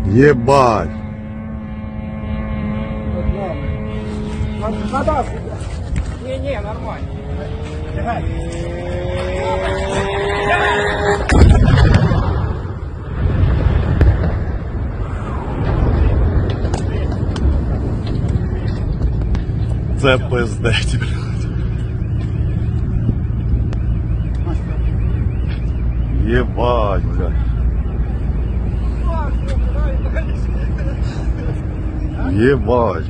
Ебать! Не, нормально. Це пиздець, блядь. Ебать, блядь. Ебать.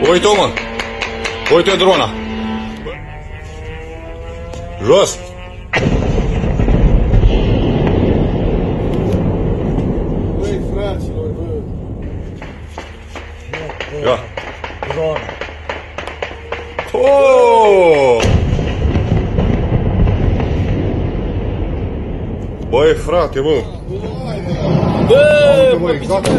Ой, Томан! Ой, ты дрона! Раз! Ja. Oh! Băi, frate, bă! Bă, exact.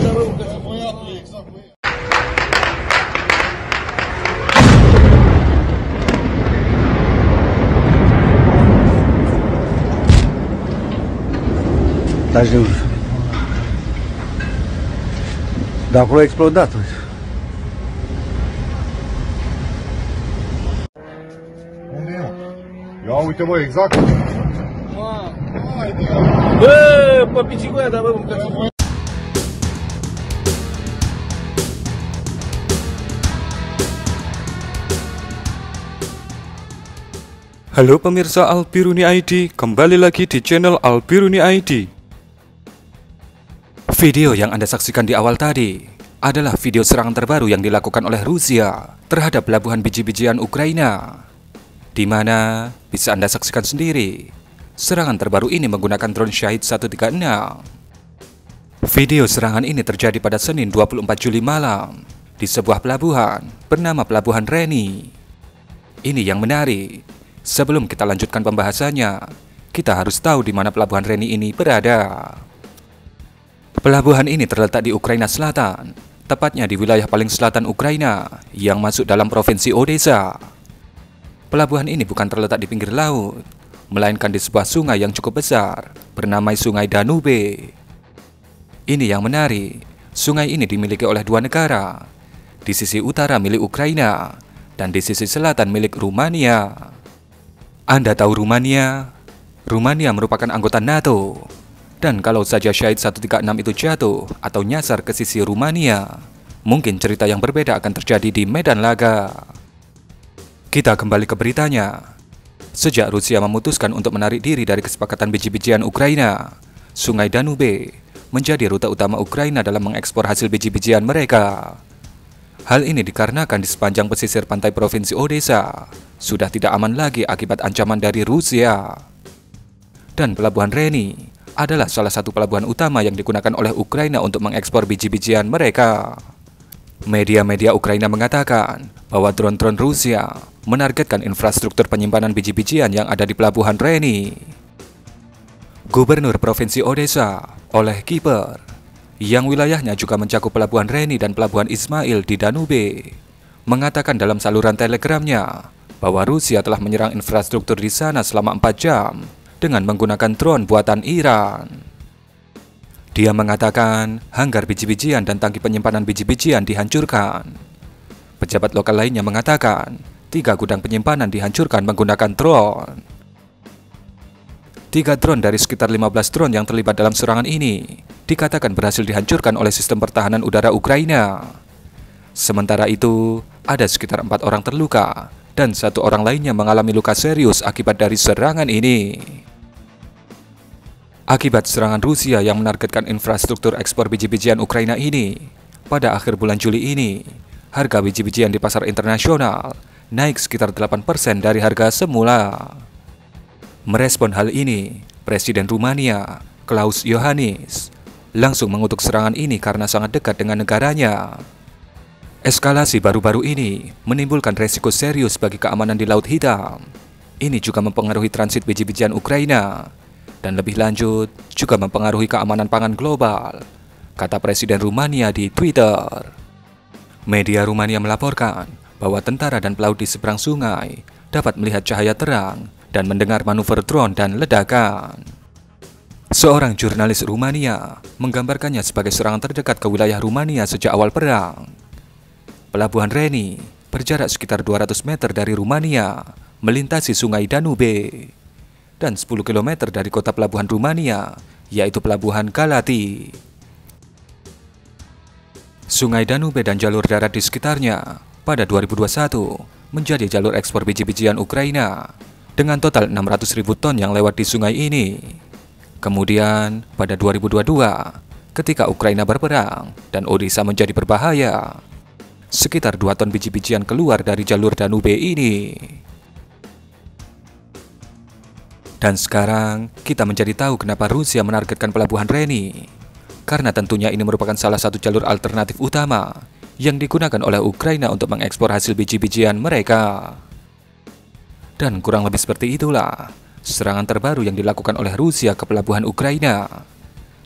Dar acolo a explodat. Unde e? Ia uite, bă, exact. Bă, pe picicoia, dar bă, mâncați. Halo pemirsa Albiruni ID, kembali lagi di channel Albiruni ID. Video yang Anda saksikan di awal tadi adalah video serangan terbaru yang dilakukan oleh Rusia terhadap pelabuhan biji-bijian Ukraina, di mana bisa Anda saksikan sendiri. Serangan terbaru ini menggunakan drone Shahed 136. Video serangan ini terjadi pada Senin 24 Juli malam di sebuah pelabuhan bernama Pelabuhan Reni. Ini yang menarik. Sebelum kita lanjutkan pembahasannya, kita harus tahu di mana Pelabuhan Reni ini berada. Pelabuhan ini terletak di Ukraina Selatan, tepatnya di wilayah paling selatan Ukraina yang masuk dalam provinsi Odessa. Pelabuhan ini bukan terletak di pinggir laut, melainkan di sebuah sungai yang cukup besar bernama Sungai Danube. Ini yang menarik, sungai ini dimiliki oleh dua negara, di sisi utara milik Ukraina dan di sisi selatan milik Rumania. Anda tahu Rumania? Rumania merupakan anggota NATO. Dan kalau saja Shahed 136 itu jatuh atau nyasar ke sisi Rumania, mungkin cerita yang berbeda akan terjadi di medan laga. Kita kembali ke beritanya. Sejak Rusia memutuskan untuk menarik diri dari kesepakatan biji-bijian Ukraina, Sungai Danube menjadi rute utama Ukraina dalam mengekspor hasil biji-bijian mereka. Hal ini dikarenakan di sepanjang pesisir pantai provinsi Odessa sudah tidak aman lagi akibat ancaman dari Rusia. Dan Pelabuhan Reni adalah salah satu pelabuhan utama yang digunakan oleh Ukraina untuk mengekspor biji-bijian mereka. Media-media Ukraina mengatakan bahwa drone-drone Rusia menargetkan infrastruktur penyimpanan biji-bijian yang ada di Pelabuhan Reni. Gubernur Provinsi Odessa, Oleg Kiper, yang wilayahnya juga mencakup Pelabuhan Reni dan Pelabuhan Ismail di Danube, mengatakan dalam saluran telegramnya bahwa Rusia telah menyerang infrastruktur di sana selama 4 jam dengan menggunakan drone buatan Iran. Dia mengatakan hanggar biji-bijian dan tangki penyimpanan biji-bijian dihancurkan. Pejabat lokal lainnya mengatakan 3 gudang penyimpanan dihancurkan menggunakan drone. 3 drone dari sekitar 15 drone yang terlibat dalam serangan ini dikatakan berhasil dihancurkan oleh sistem pertahanan udara Ukraina. Sementara itu, ada sekitar 4 orang terluka dan 1 orang lainnya mengalami luka serius akibat dari serangan ini. Akibat serangan Rusia yang menargetkan infrastruktur ekspor biji-bijian Ukraina ini, pada akhir bulan Juli ini, harga biji-bijian di pasar internasional naik sekitar 8% dari harga semula. Merespon hal ini, Presiden Rumania, Klaus Iohannis, langsung mengutuk serangan ini karena sangat dekat dengan negaranya. Eskalasi baru-baru ini menimbulkan resiko serius bagi keamanan di Laut Hitam. Ini juga mempengaruhi transit biji-bijian Ukraina, dan lebih lanjut juga mempengaruhi keamanan pangan global, kata Presiden Rumania di Twitter. Media Rumania melaporkan bahwa tentara dan pelaut di seberang sungai dapat melihat cahaya terang dan mendengar manuver drone dan ledakan. Seorang jurnalis Rumania menggambarkannya sebagai serangan terdekat ke wilayah Rumania sejak awal perang. Pelabuhan Reni berjarak sekitar 200 meter dari Rumania, melintasi sungai Danube, dan 10 km dari kota pelabuhan Rumania, yaitu Pelabuhan Galati. Sungai Danube dan jalur darat di sekitarnya pada 2021 menjadi jalur ekspor biji-bijian Ukraina dengan total 600.000 ton yang lewat di sungai ini. Kemudian pada 2022, ketika Ukraina berperang dan Odessa menjadi berbahaya, sekitar 2 ton biji-bijian keluar dari jalur Danube ini. Dan sekarang kita menjadi tahu kenapa Rusia menargetkan pelabuhan Reni, karena tentunya ini merupakan salah satu jalur alternatif utama yang digunakan oleh Ukraina untuk mengekspor hasil biji-bijian mereka. Dan kurang lebih seperti itulah serangan terbaru yang dilakukan oleh Rusia ke pelabuhan Ukraina,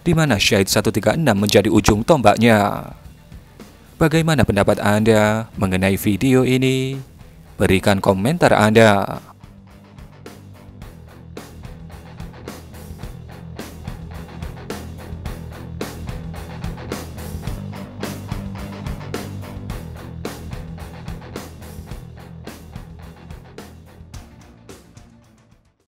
di mana Shahid 136 menjadi ujung tombaknya. Bagaimana pendapat Anda mengenai video ini? Berikan komentar Anda.